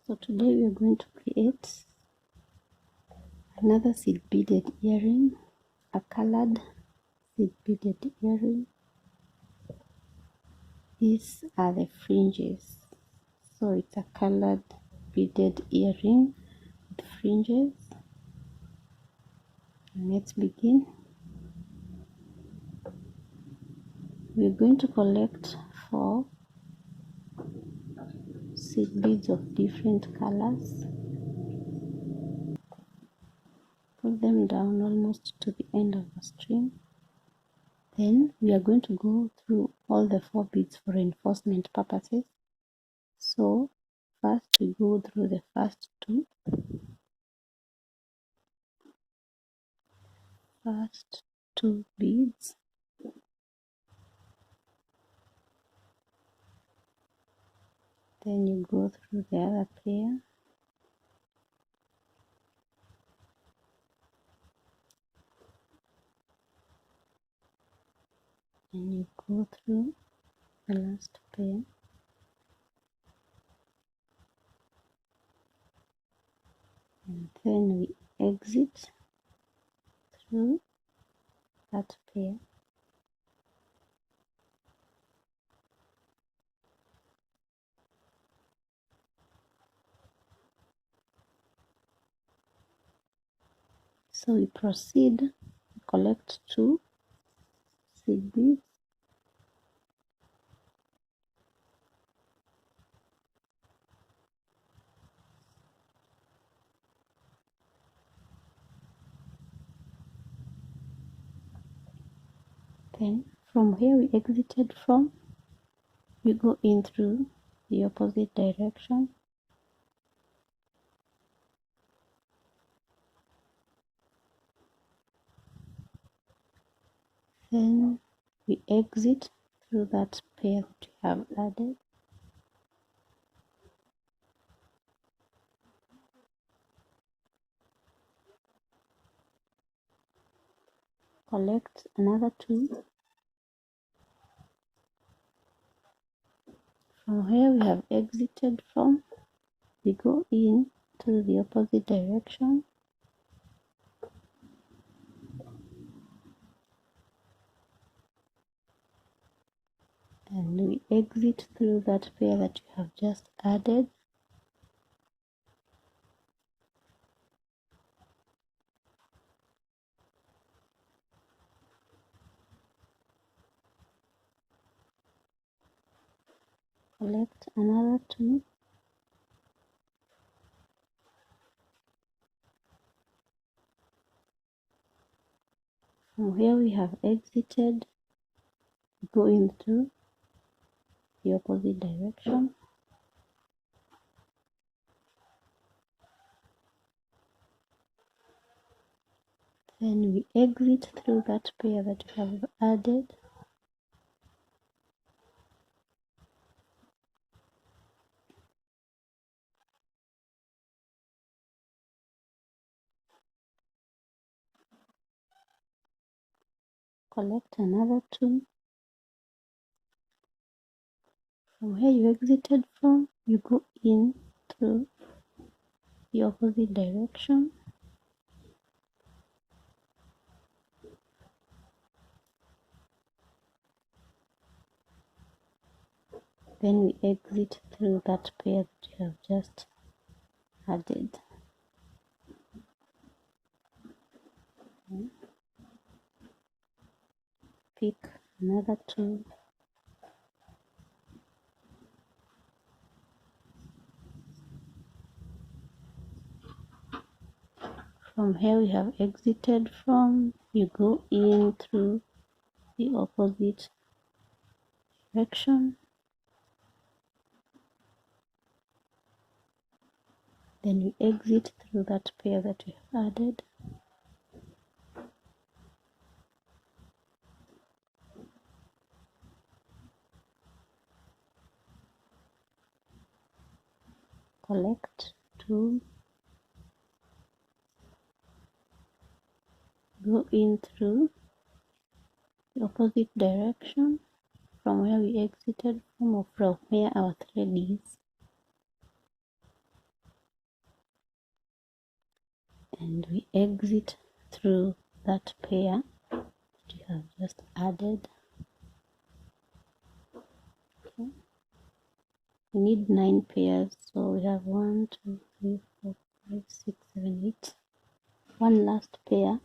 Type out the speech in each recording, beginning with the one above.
So today we are going to create another seed beaded earring, a colored seed beaded earring. These are the fringes. So it's a colored beaded earring with fringes. And let's begin. We're going to collect 4 seed beads of different colors. Put them down almost to the end of the string. Then we are going to go through all the 4 beads for reinforcement purposes. So first we go through the first two beads. Then you go through the other pair. And you go through the last pair. And then we exit through that pair. So we proceed, collect 2 seed beads. Then from where we exited from, we go in through the opposite direction. Then we exit through that pair that we have added. Collect another 2. From where we have exited from, we go in to the opposite direction. And we exit through that pair that we have just added. Collect another 2. From where we have exited, go into the opposite direction. Then we exit through that pair that we have added. Collect another 2. From where you exited from, you go in through the opposite direction. Then we exit through that pair that you have just added. Pick another 2. From here we have exited from, you go in through the opposite direction. Then we exit through that pair that we have added. Collect 2. Go in through the opposite direction from where we exited from, or from where our thread is. and we exit through that pair that you have just added. Okay. We need 9 pairs, so we have 1, 2, 3, 4, 5, 6, 7, 8. One last pair.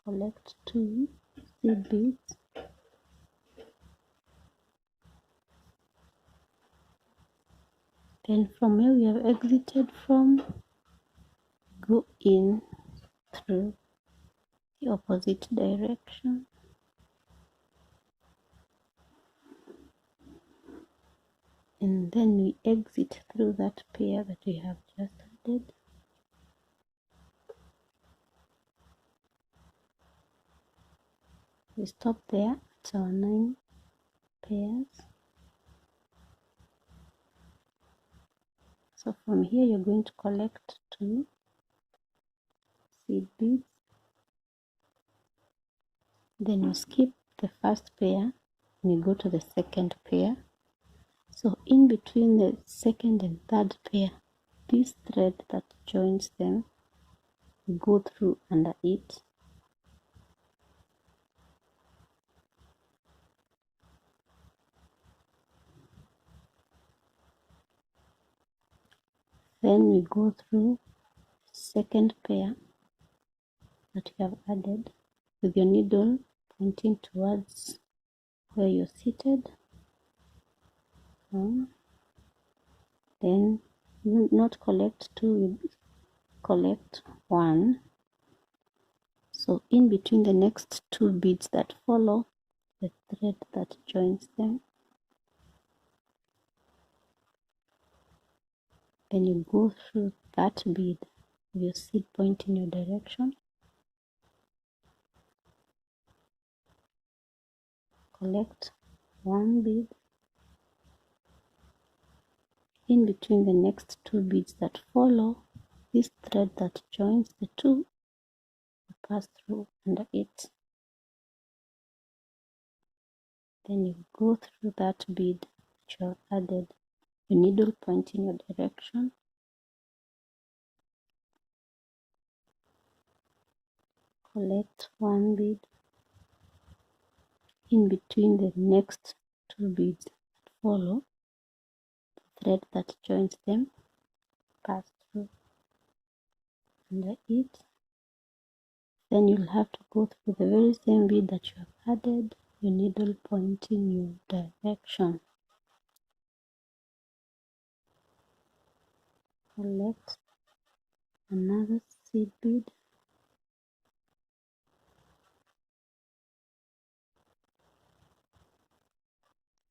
Collect 2 seed beads. Then from where we have exited from, go in through the opposite direction. And then we exit through that pair that we have just added. We stop there at our 9 pairs. So from here you're going to collect 2 seed beads. Then you skip the first pair and you go to the second pair. So in between the second and third pair, this thread that joins them, you go through under it. Then we go through the second pair that you have added with your needle pointing towards where you're seated. Then you not collect 2, you collect 1. So in between the next 2 beads that follow, the thread that joins them, then you go through that bead with your seed point in your direction. Collect 1 bead. In between the next 2 beads that follow, this thread that joins the 2, you pass through under it. Then you go through that bead that you have added, your needle point in your direction. Collect 1 bead. In between the next 2 beads that follow, the thread that joins them, pass through under it. Then you'll have to go through the very same bead that you have added, your needle pointing your direction. Collect another seed bead.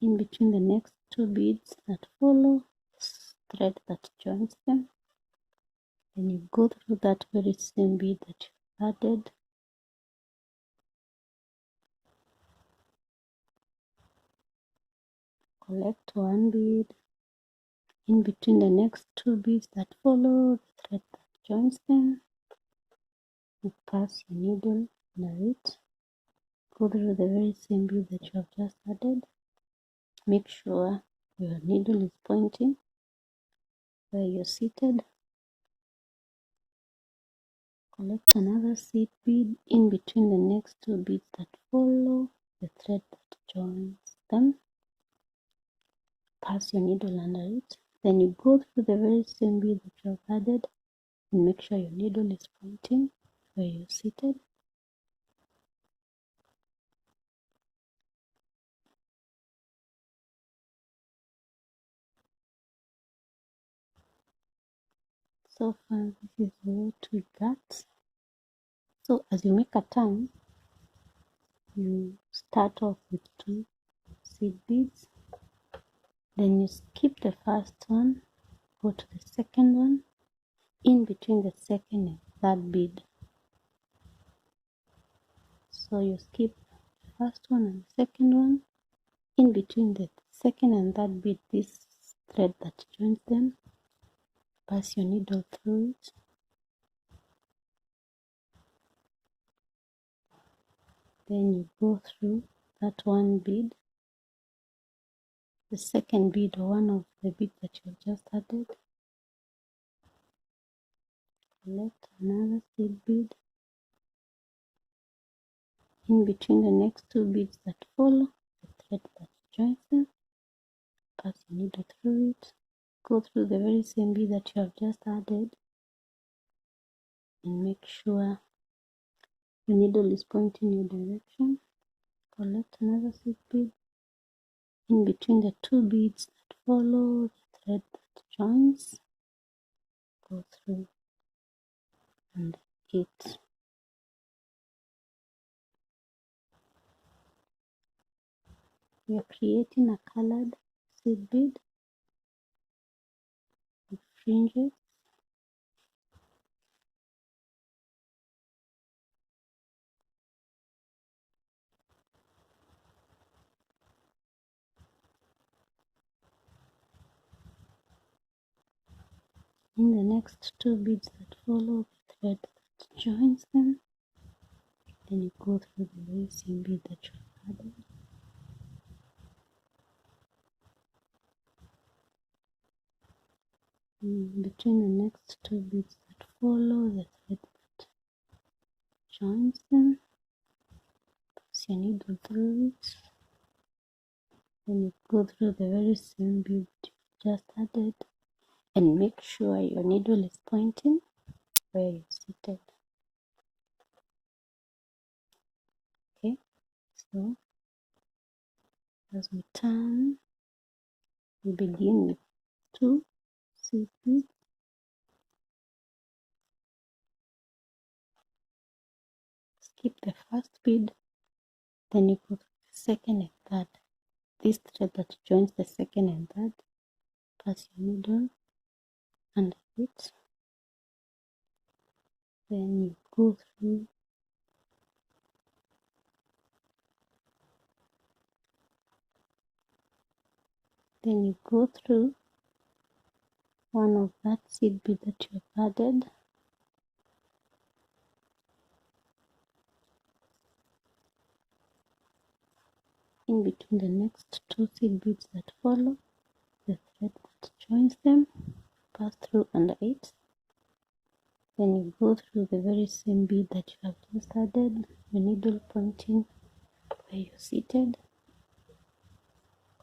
In between the next 2 beads that follow, thread that joins them. Then you go through that very same bead that you added. Collect 1 bead. In between the next 2 beads that follow, the thread that joins them. You pass your needle under it. Go through the very same bead that you have just added. Make sure your needle is pointing where you're seated. Collect another seed bead in between the next 2 beads that follow, the thread that joins them. Pass your needle under it. Then you go through the very same bead that you have added and make sure your needle is pointing where you're seated. So far, this is what we got. So as you make a turn, you start off with 2 seed beads. Then you skip the first one, go to the second one, in between the second and third bead. So you skip the first one and the second one, in between the second and third bead, this thread that joins them, pass your needle through it. Then you go through that 1 bead, the second bead or one of the beads that you just added. collect another seed bead in between the next two beads that follow, the thread that joins them, pass your needle through it, go through the very same bead that you have just added, and make sure your needle is pointing in your direction. Collect another seed bead in between the two beads that follow, the thread that joins, go through and it. We are creating a colored seed bead with fringes. In the next two beads that follow, the thread that joins them, then you go through the very same bead that you have added. In between the next two beads that follow, the thread that joins them, pass your needle through it, then you go through the very same bead you just added, and make sure your needle is pointing where you're seated. Okay, so as we turn, we begin with two seed beads, skip the first bead, then you go to the second and third. This thread that joins the second and third, pass your needle under it, then you go through one of that seed bead that you have added, in between the next two seed beads that follow, the thread that joins them, pass through under it, then you go through the very same bead that you have just added, your needle pointing where you're seated.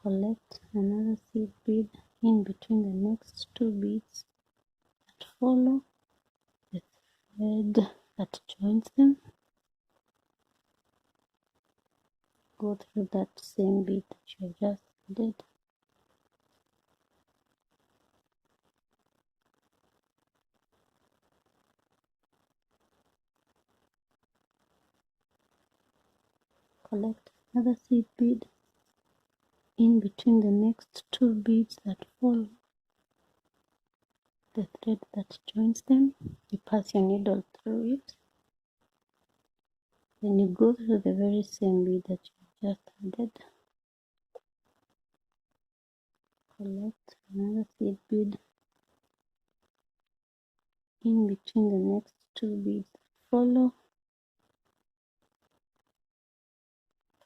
Collect another seed bead in between the next two beads that follow, the thread that joins them, go through that same bead that you have just added, collect another seed bead in between the next two beads that follow, the thread that joins them, you pass your needle through it, then you go through the very same bead that you just added, collect another seed bead in between the next two beads that follow,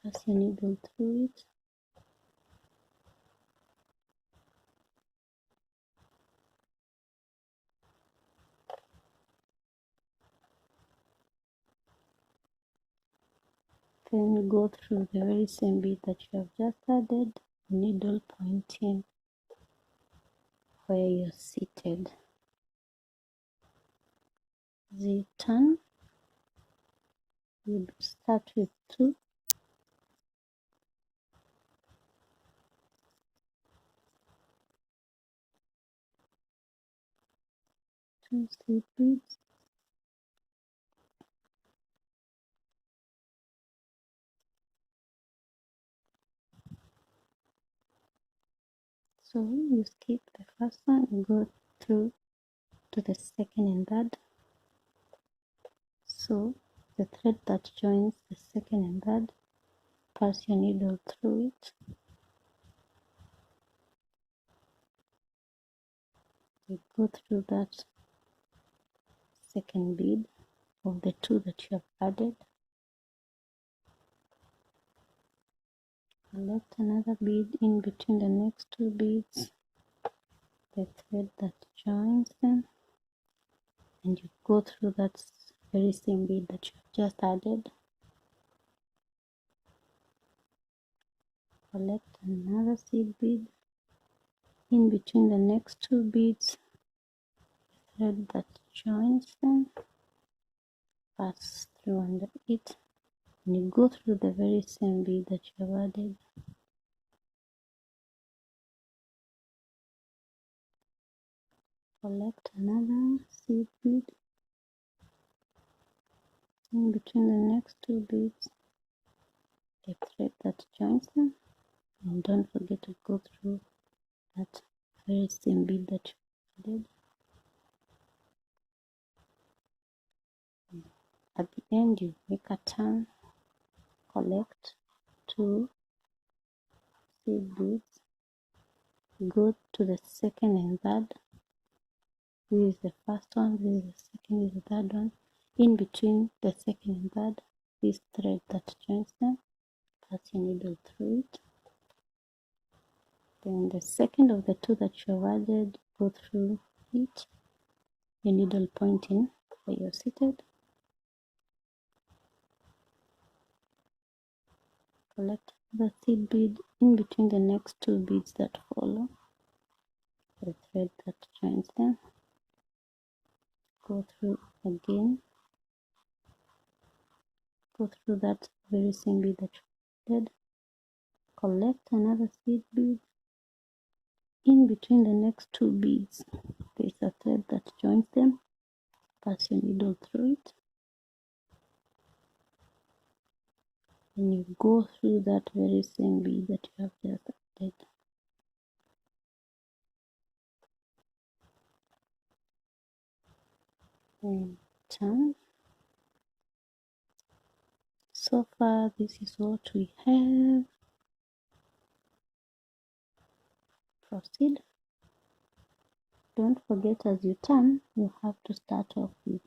pass your needle through it, then go through the very same bead that you have just added, needle pointing where you're seated. The turn, you start with two seed beads, so you skip the first one and go through to the second and third. So the thread that joins the second and third, pass your needle through it, you go through that second bead of the two that you have added, collect another bead in between the next two beads, the thread that joins them, and you go through that very same bead that you have just added. Collect another seed bead. In between the next two beads, thread that joins them, pass through under it, and you go through the very same bead that you have added. Collect another seed bead. In between the next two beads, a thread that joins them, and don't forget to go through that very same bead that you added. At the end, you make a turn, collect two seed beads, go to the second and third. This is the first one, this is the second, this is the third one. In between the second and third, this thread that joins them, pass your needle through it. Then the second of the two that you have added, go through it, your needle pointing where you're seated. Collect the seed bead in between the next two beads that follow, the thread that joins them. Go through again, go through that very same bead that you did. Collect another seed bead. In between the next two beads, there's a thread that joins them. Pass your needle through it, and you go through that very same bead that you have just added. And turn. So far, this is what we have. Proceed. Don't forget, as you turn, you have to start off with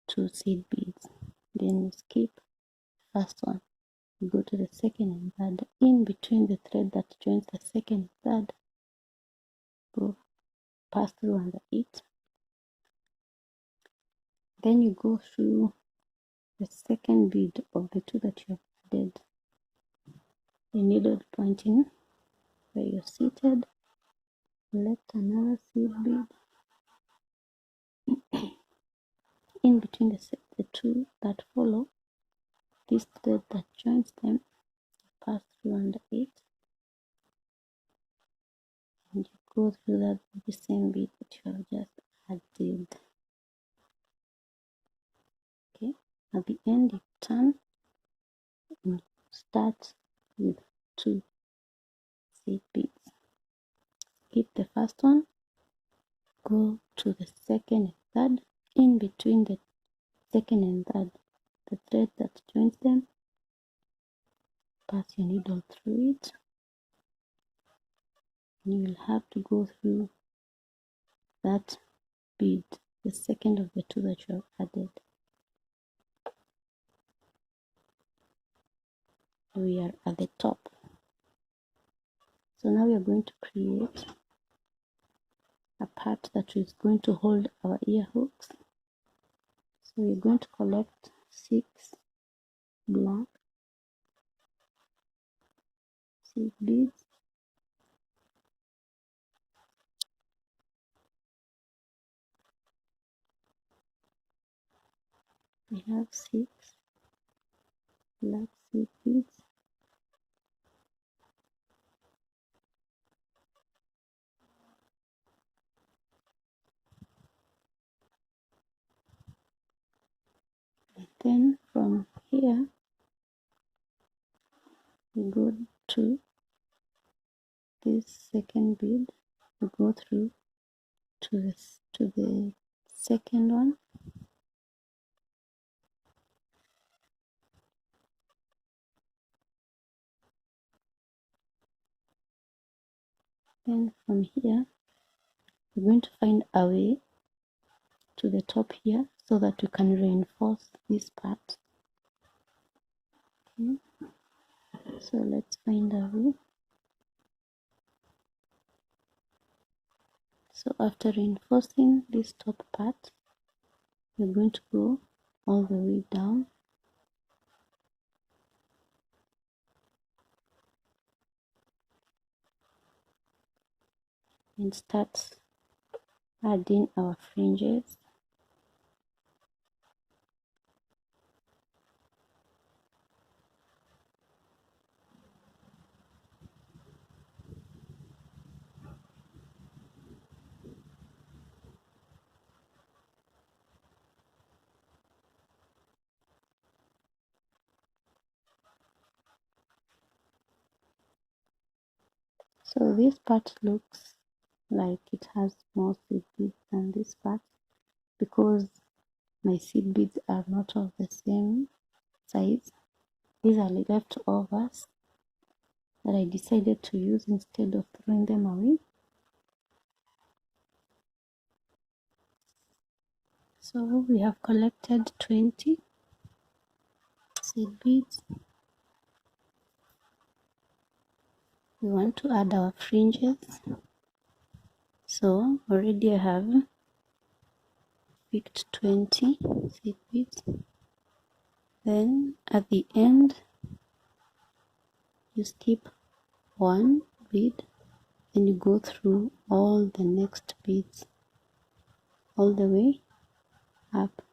two seed beads. Then you skip the first one. You go to the second and third. In between the thread that joins the second and third, go pass through under it. Then you go through the second bead of the two that you have added. The needle pointing where you're seated. Collect another seed bead. In between the two that follow, this thread that joins them, pass through under it, and you go through that the same bead that you have just added. Okay, at the end you turn and start with two seed beads. Skip the first one, go to the second and third. In between the second and third, the thread that joins them, pass your needle through it, and you will have to go through that bead, the second of the two that you have added. We are at the top. So now we are going to create a part that is going to hold our ear hooks. So we're going to collect 6 black seed beads. We have 6 black seed beads. And then from here, we go to this second bead. We go through to the second one. Then from here, we're going to find a way to the top here so that we can reinforce this part. Okay, so let's find a way. So after reinforcing this top part, We're going to go all the way down and start adding our fringes. So this part looks like it has more seed beads than this part because my seed beads are not of the same size. These are leftovers that I decided to use instead of throwing them away. So we have collected 20 seed beads. We want to add our fringes. So already I have picked 20 seed beads. Then at the end you skip one bead and you go through all the next beads all the way up.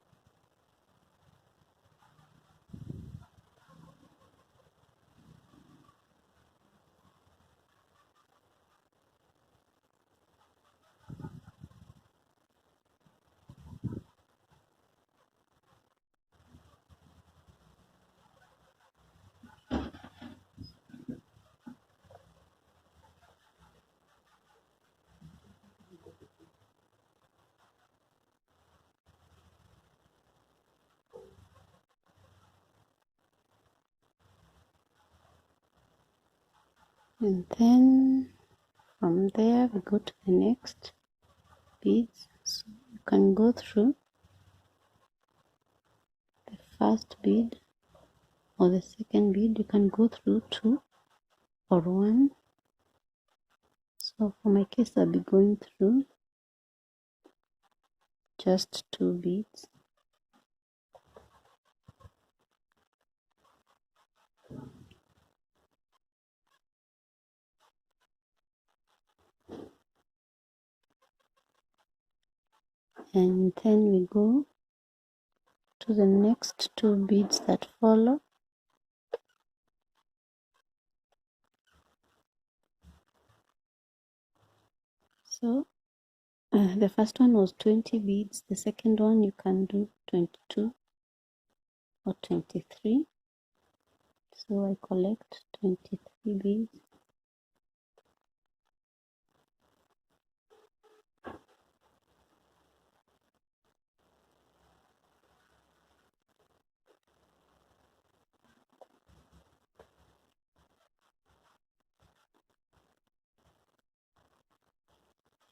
And then from there we go to the next beads. So you can go through the first bead or the second bead. You can go through two or one. So for my case I'll be going through just two beads. And then we go to the next two beads that follow. So the first one was 20 beads, the second one you can do 22 or 23. So I collect 23 beads.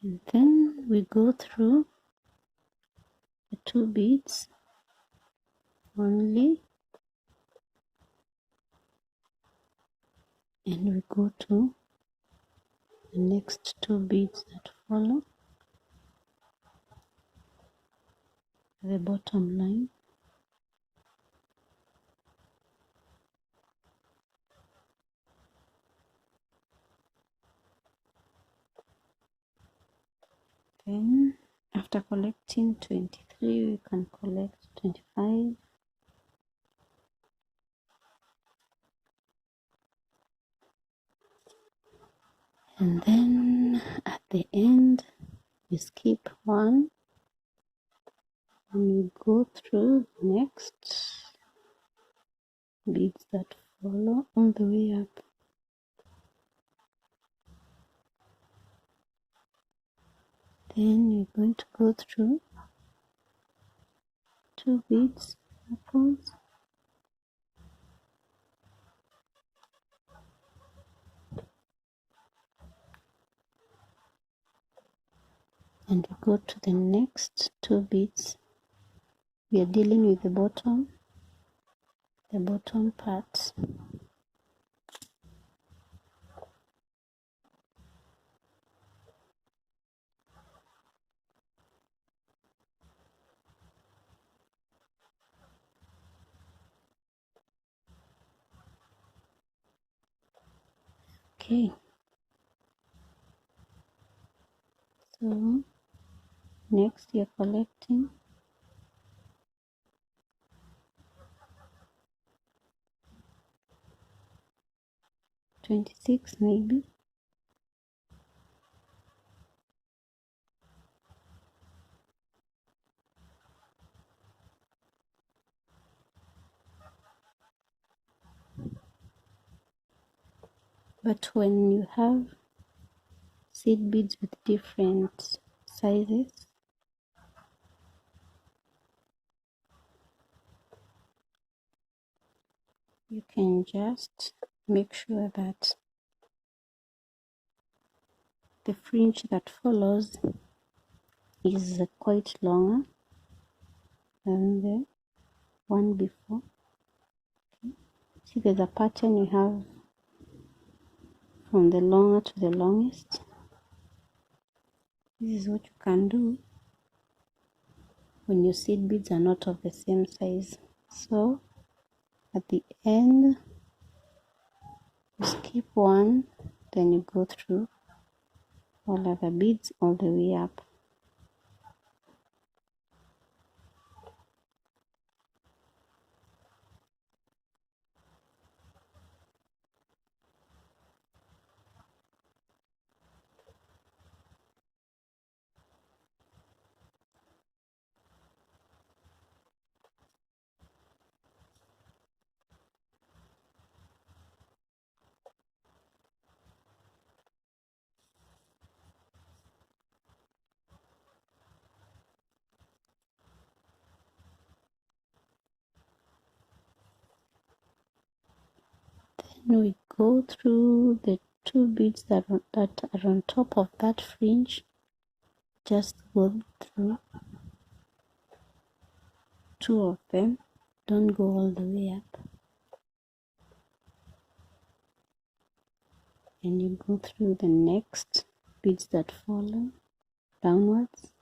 And then we go through the two beads only, and we go to the next two beads that follow the bottom line. Then after collecting 23 we can collect 25. And then at the end we skip one and we go through the next beads that follow all the way up. Then we're going to go through two beads upwards, and we go to the next two beads. We are dealing with the bottom part. Okay, so next you're collecting 26 maybe. But when you have seed beads with different sizes, you can just make sure that the fringe that follows is quite longer than the one before. See, there's a pattern you have from the longer to the longest. This is what you can do when your seed beads are not of the same size. So at the end you skip one, then you go through all other beads all the way up. Then we go through the two beads that are on top of that fringe. Just go through two of them, don't go all the way up, and you go through the next beads that follow downwards.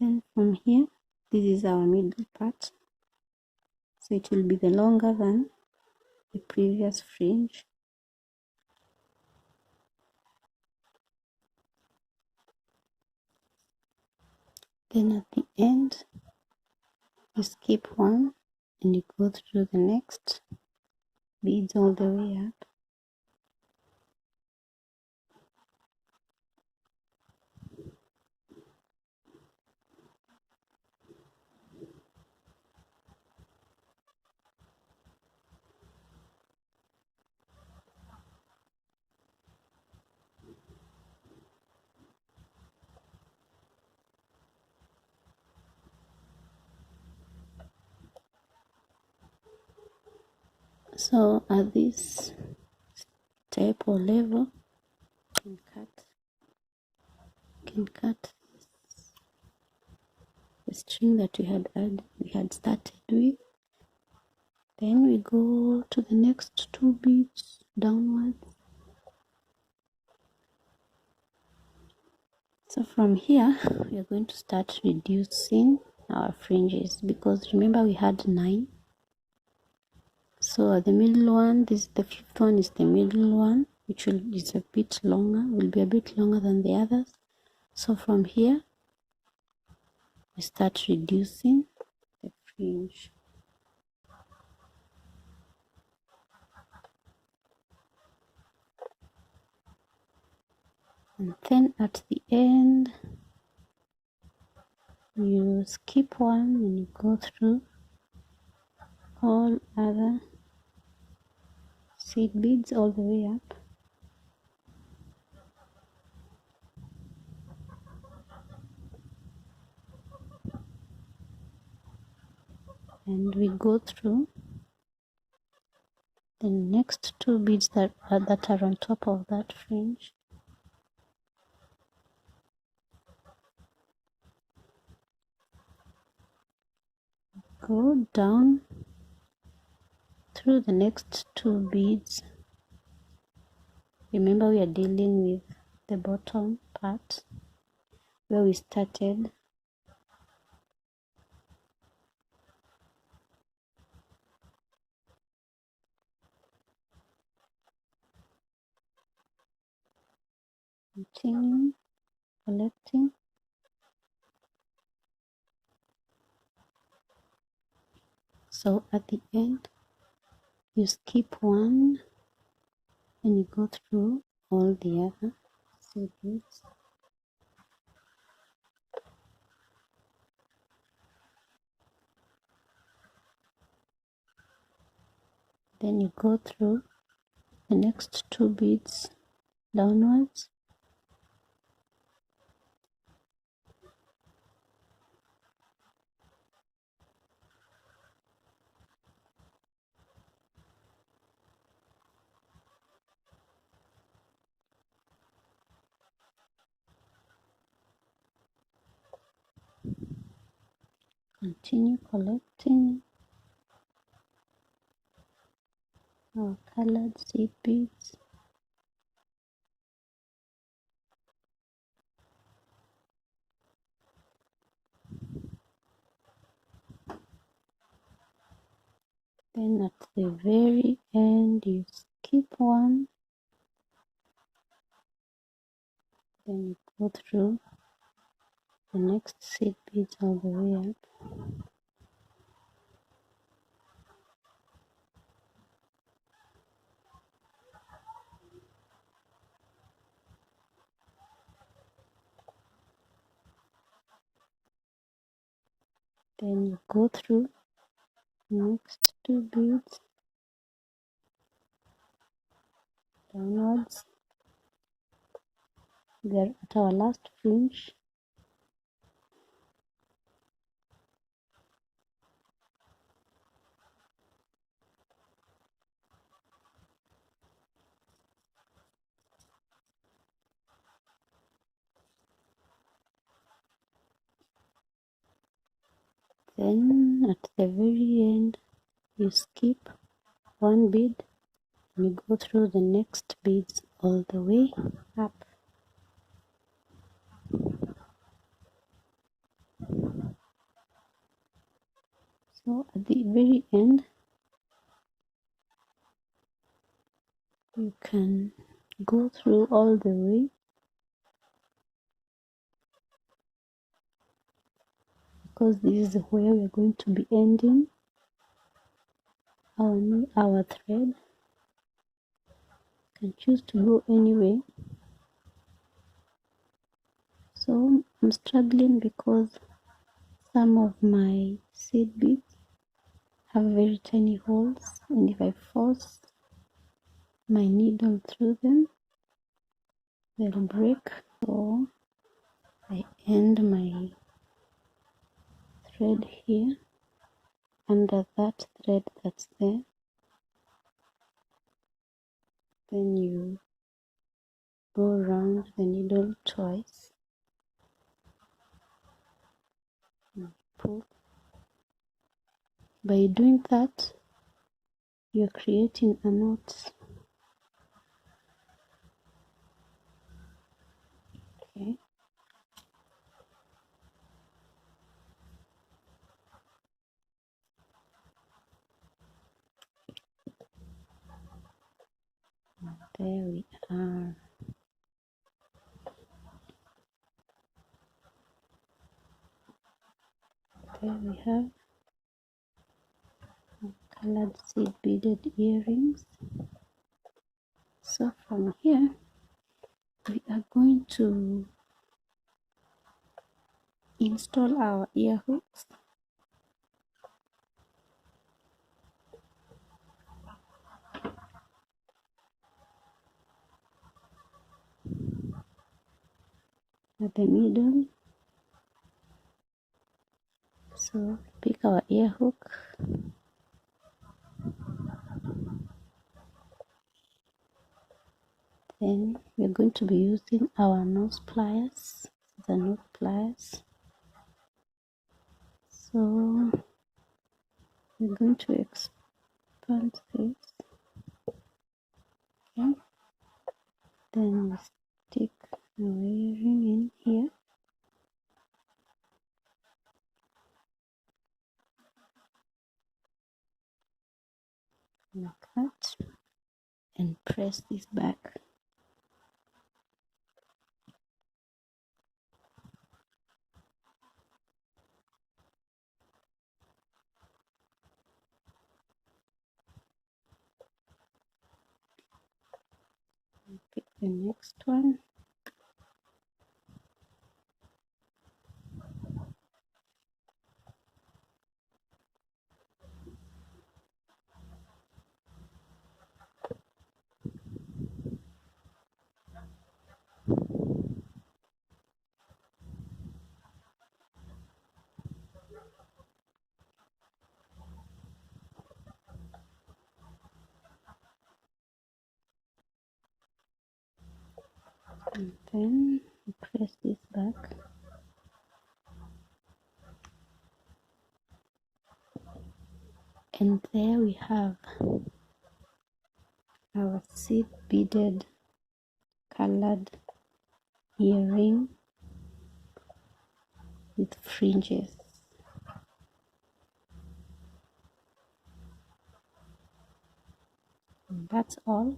Then from here, this is our middle part, so it will be the longer than the previous fringe. Then at the end you skip one and you go through the next beads all the way up. So at this type or level, you can cut the string that we had started with. Then we go to the next two beads downwards. So from here we are going to start reducing our fringes, because remember we had 9. So the middle one, this the fifth one is the middle one, which is a bit longer, will be a bit longer than the others. So from here we start reducing the fringe. And then at the end you skip one and you go through all other seed beads all the way up. And we go through the next two beads that are on top of that fringe. Go down through the next 2 beads. Remember, we are dealing with the bottom part where we started. Continue collecting. So at the end, you skip one and you go through all the other seed beads. Then you go through the next 2 beads downwards. Continue collecting our colored seed beads. Then at the very end, you skip one. Then you go through the next seed beads all the way up. Then you go through the next 2 beads downwards. We are at our last fringe. Then at the very end, you skip 1 bead and you go through the next beads all the way up. So at the very end, you can go through all the way, because this is where we're going to be ending our thread. You can choose to go anyway. So I'm struggling because some of my seed beads have very tiny holes, and if I force my needle through them, they'll break. So I end my thread here under that thread that's there. Then you go around the needle twice and pull. By doing that, you're creating a knot. Okay. There we are. There we have colored seed beaded earrings. So from here, we are going to install our ear hooks. At the middle. So pick our ear hook. Then we're going to be using our nose pliers, the nose pliers. So we're going to front face. Okay, then we stick the layering in here like that, and press this back. Pick the next one. And then press this back. And there we have our seed beaded colored earring with fringes. And that's all.